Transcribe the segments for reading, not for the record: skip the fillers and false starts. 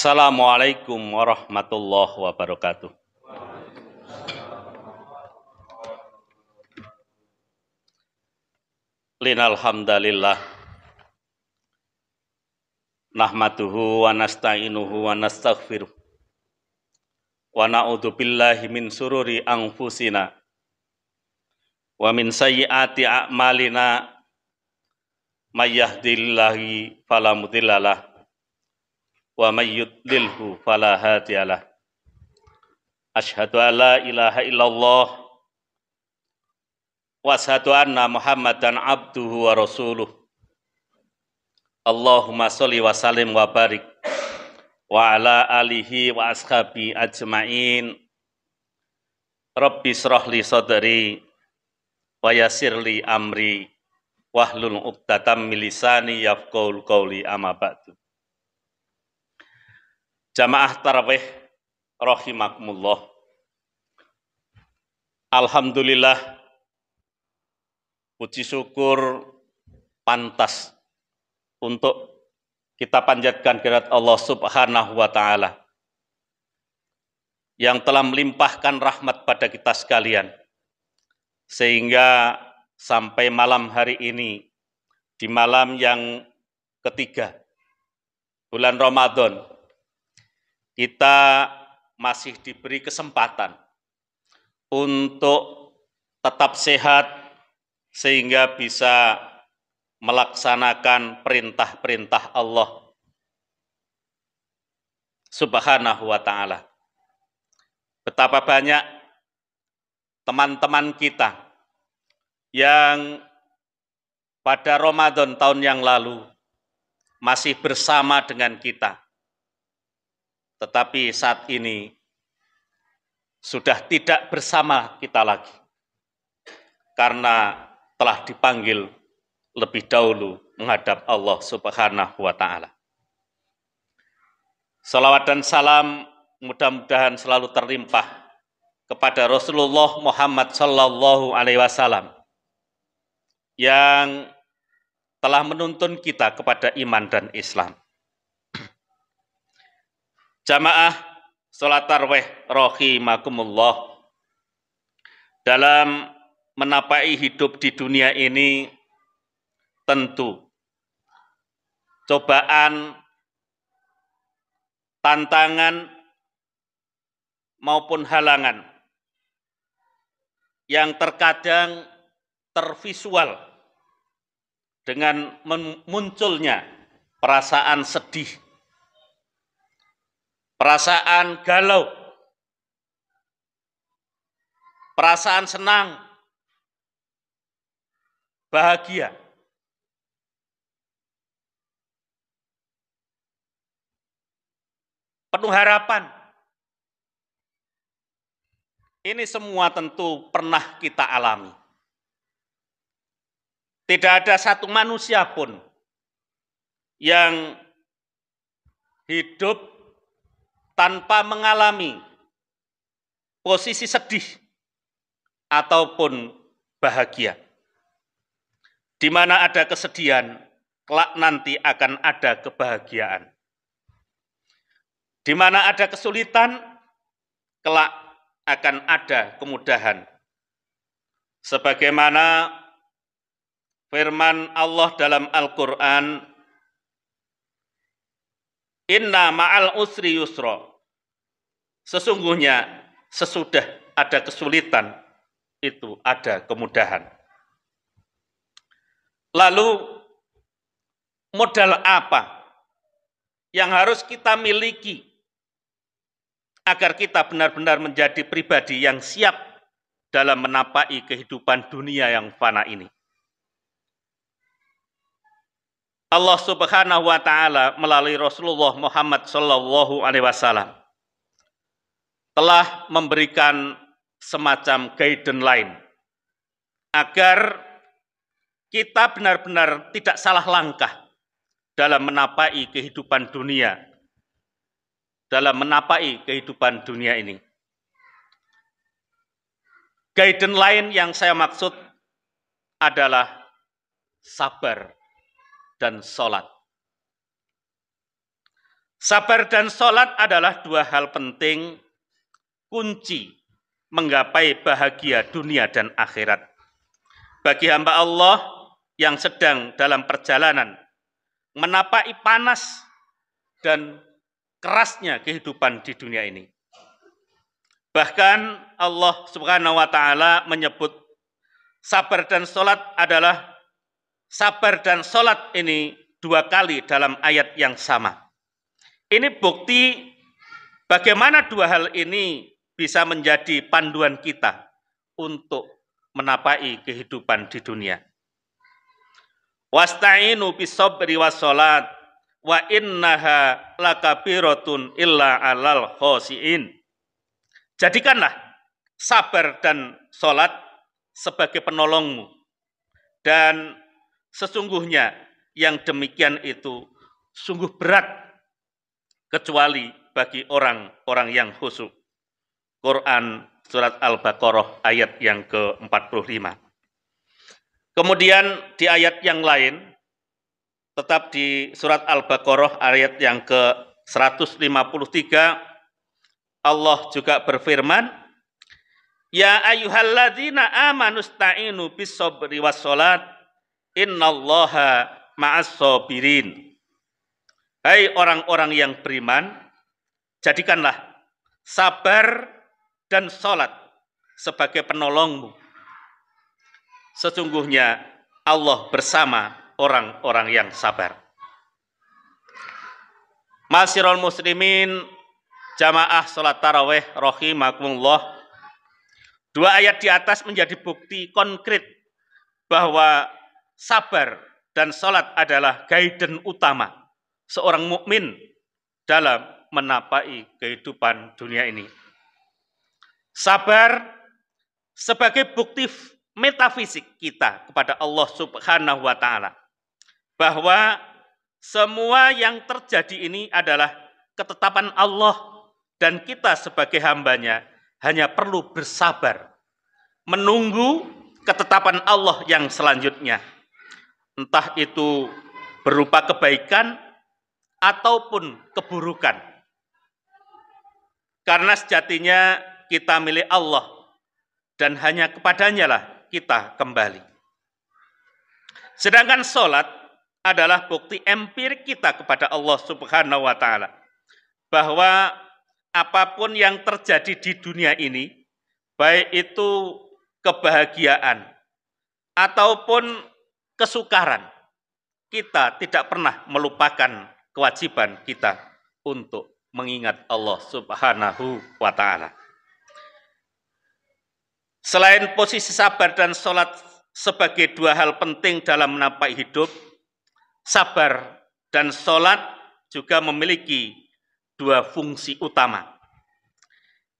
Assalamualaikum warahmatullahi wabarakatuh. Linal hamdalillah nahmaduhu wa nasta'inuhu wa nastaghfiruh wa na'udzu billahi min sururi anfusina wa min sayyiati a'malina may yahdihillahu fala mudhillalah wa may yudlilhu fala hadiyalah. Asyhadu an la ilaha illallah wa asyhadu anna Muhammadan abduhu wa rasuluh. Allahumma sholli wa sallim wa barik wa ala alihi wa ashabi ajmain. Rabbi shrah li sadri wa yassir li amri wahlul 'uqdatam min lisani yafqahul qawli, amma ba'du. Jamaah tarawih rahimakumullah. Alhamdulillah, puji syukur pantas untuk kita panjatkan kehadirat Allah Subhanahu wa taala yang telah melimpahkan rahmat pada kita sekalian, sehingga sampai malam hari ini, di malam yang ketiga bulan Ramadan, kita masih diberi kesempatan untuk tetap sehat sehingga bisa melaksanakan perintah-perintah Allah Subhanahu wa ta'ala. Betapa banyak teman-teman kita yang pada Ramadan tahun yang lalu masih bersama dengan kita, tetapi saat ini sudah tidak bersama kita lagi karena telah dipanggil lebih dahulu menghadap Allah Subhanahu wa ta'ala. Salawat dan salam mudah-mudahan selalu terlimpah kepada Rasulullah Muhammad sallallahu alaihi wasallam yang telah menuntun kita kepada iman dan Islam. Jamaah salat tarawih rahimakumullah, dalam menapai hidup di dunia ini tentu cobaan, tantangan maupun halangan yang terkadang tervisual dengan munculnya perasaan sedih, perasaan galau, perasaan senang, bahagia. Penuh harapan. Ini semua tentu pernah kita alami. Tidak ada satu manusia pun yang hidup tanpa mengalami posisi sedih ataupun bahagia. Di mana ada kesedihan, kelak nanti akan ada kebahagiaan. Di mana ada kesulitan, kelak akan ada kemudahan. Sebagaimana firman Allah dalam Al-Quran, Inna ma'al usri yusra. Sesungguhnya sesudah ada kesulitan, itu ada kemudahan. Lalu modal apa yang harus kita miliki agar kita benar-benar menjadi pribadi yang siap dalam menapai kehidupan dunia yang fana ini? Allah Subhanahu wa ta'ala melalui Rasulullah Muhammad sallallahu alaihi wasallam telah memberikan semacam guideline agar kita benar-benar tidak salah langkah dalam menapai kehidupan dunia, ini. Guideline yang saya maksud adalah sabar dan sholat. Sabar dan sholat adalah dua hal penting kunci menggapai bahagia dunia dan akhirat. Bagi hamba Allah yang sedang dalam perjalanan menapaki panas dan kerasnya kehidupan di dunia ini. Bahkan Allah Subhanahu wa taala menyebut sabar dan sholat adalah sabar dan sholat ini dua kali dalam ayat yang sama. Ini bukti bagaimana dua hal ini bisa menjadi panduan kita untuk menapaki kehidupan di dunia. Wasta'inu bis-sabri was-sholat wa innaha lakabiratun illa 'alal khoshiin. Jadikanlah sabar dan sholat sebagai penolongmu, dan sesungguhnya yang demikian itu sungguh berat kecuali bagi orang-orang yang khusyuk. Quran surat Al-Baqarah ayat yang ke-45. Kemudian di ayat yang lain, tetap di surat Al-Baqarah ayat yang ke-153, Allah juga berfirman, Ya ayyuhalladzina amanu sta'inu bis-sabri was-sholat innallaha ma'as-sabirin. Hai orang-orang yang beriman, jadikanlah sabar dan sholat sebagai penolongmu. Sesungguhnya Allah bersama orang-orang yang sabar. Ma'asyiral muslimin, jamaah sholat tarawih rahimakumullah. Dua ayat di atas menjadi bukti konkret bahwa sabar dan sholat adalah guidance utama seorang mukmin dalam menapaki kehidupan dunia ini. Sabar sebagai bukti metafisik kita kepada Allah Subhanahu wa taala bahwa semua yang terjadi ini adalah ketetapan Allah dan kita sebagai hambanya hanya perlu bersabar menunggu ketetapan Allah yang selanjutnya, entah itu berupa kebaikan ataupun keburukan. Karena sejatinya kita milik Allah dan hanya kepadanya lah kita kembali. Sedangkan sholat adalah bukti empirik kita kepada Allah Subhanahu wa taala bahwa apapun yang terjadi di dunia ini, baik itu kebahagiaan ataupun kesukaran, kita tidak pernah melupakan kewajiban kita untuk mengingat Allah Subhanahu wa taala. Selain posisi sabar dan sholat sebagai dua hal penting dalam menapaki hidup, sabar dan sholat juga memiliki dua fungsi utama.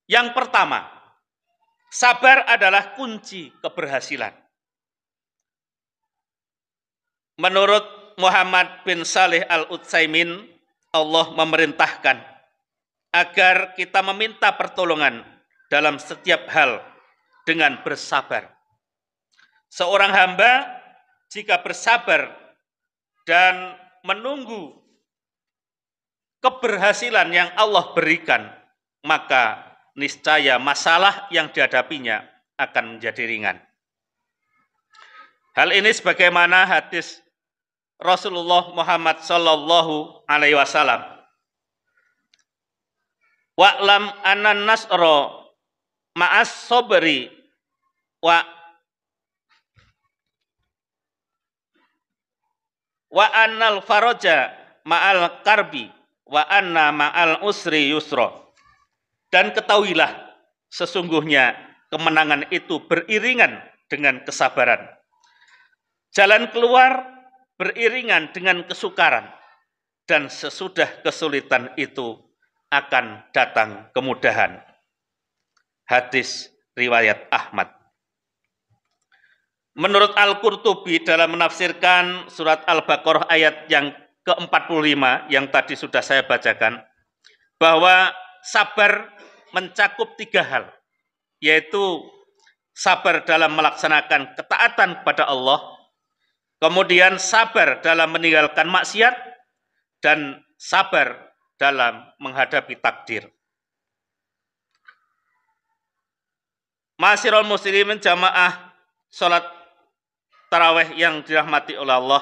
Yang pertama, sabar adalah kunci keberhasilan. Menurut Muhammad bin Saleh Al-Utsaimin, Allah memerintahkan agar kita meminta pertolongan dalam setiap hal dengan bersabar. Seorang hamba jika bersabar dan menunggu keberhasilan yang Allah berikan, maka niscaya masalah yang dihadapinya akan menjadi ringan. Hal ini sebagaimana hadis Rasulullah Muhammad sallallahu alaihi wasallam. Wa'lam anan nasra ma'as sabri wa annal faraja ma'al karbi wa anna ma'al usri yusra. Dan ketahuilah sesungguhnya kemenangan itu beriringan dengan kesabaran. Jalan keluar beriringan dengan kesukaran, dan sesudah kesulitan itu akan datang kemudahan. Hadis riwayat Ahmad. Menurut Al-Qurtubi dalam menafsirkan surat Al-Baqarah ayat yang ke-45 yang tadi sudah saya bacakan, bahwa sabar mencakup tiga hal, yaitu sabar dalam melaksanakan ketaatan kepada Allah, kemudian sabar dalam meninggalkan maksiat, dan sabar dalam menghadapi takdir. Ma'asyiral muslimin jamaah salat tarawih yang dirahmati oleh Allah.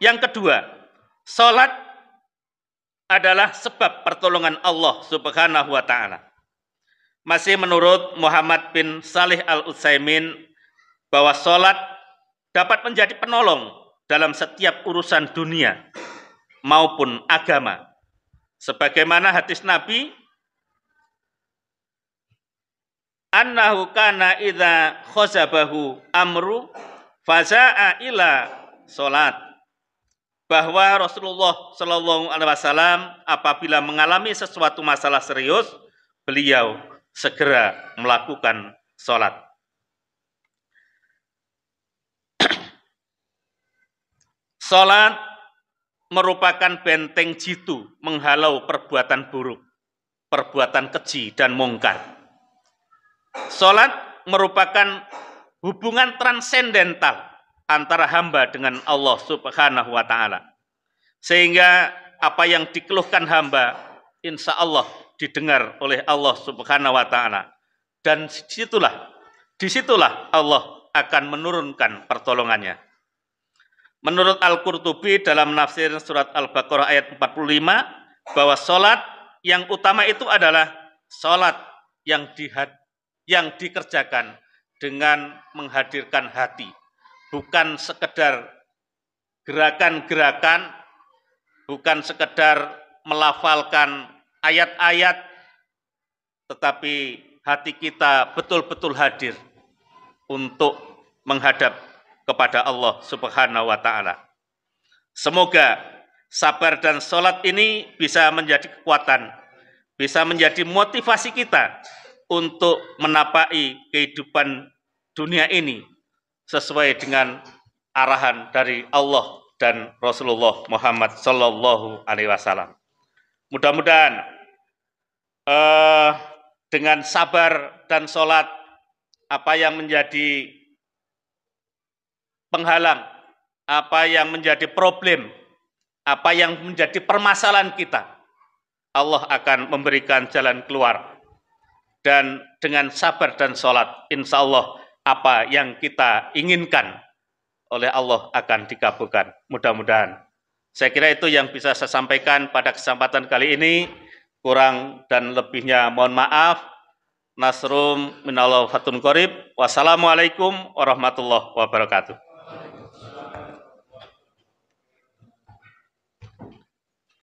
Yang kedua, salat adalah sebab pertolongan Allah Subhanahu wa taala. Masih menurut Muhammad bin Salih Al-Utsaimin bahwa salat dapat menjadi penolong dalam setiap urusan dunia maupun agama. Sebagaimana hadis Nabi, annahu kana idza khazabahu amru faza'a ila salat. Bahwa Rasulullah Shallallahu alaihi wasallam apabila mengalami sesuatu masalah serius, beliau segera melakukan salat. Salat merupakan benteng jitu menghalau perbuatan buruk, perbuatan keji dan mungkar. Salat merupakan hubungan transendental antara hamba dengan Allah Subhanahu wa taala. Sehingga apa yang dikeluhkan hamba insya Allah didengar oleh Allah Subhanahu wa taala. Dan disitulah Allah akan menurunkan pertolongannya. Menurut Al-Qurtubi dalam nafsir surat Al-Baqarah ayat 45 bahwa salat yang utama itu adalah salat yang dikerjakan dengan menghadirkan hati, bukan sekedar gerakan-gerakan, bukan sekedar melafalkan ayat-ayat, tetapi hati kita betul-betul hadir untuk menghadap kepada Allah Subhanahu wa taala. Semoga sabar dan salat ini bisa menjadi kekuatan, bisa menjadi motivasi kita untuk menapai kehidupan dunia ini sesuai dengan arahan dari Allah dan Rasulullah Muhammad Sallallahu Alaihi Wasallam. Mudah-mudahan dengan sabar dan salat, apa yang menjadi penghalang, apa yang menjadi problem, apa yang menjadi permasalahan kita, Allah akan memberikan jalan keluar. Dan dengan sabar dan salat, insya Allah apa yang kita inginkan oleh Allah akan dikabulkan. Mudah-mudahan. Saya kira itu yang bisa saya sampaikan pada kesempatan kali ini. Kurang dan lebihnya mohon maaf. Nasrum minallah fatun qorib. Wassalamualaikum warahmatullahi wabarakatuh.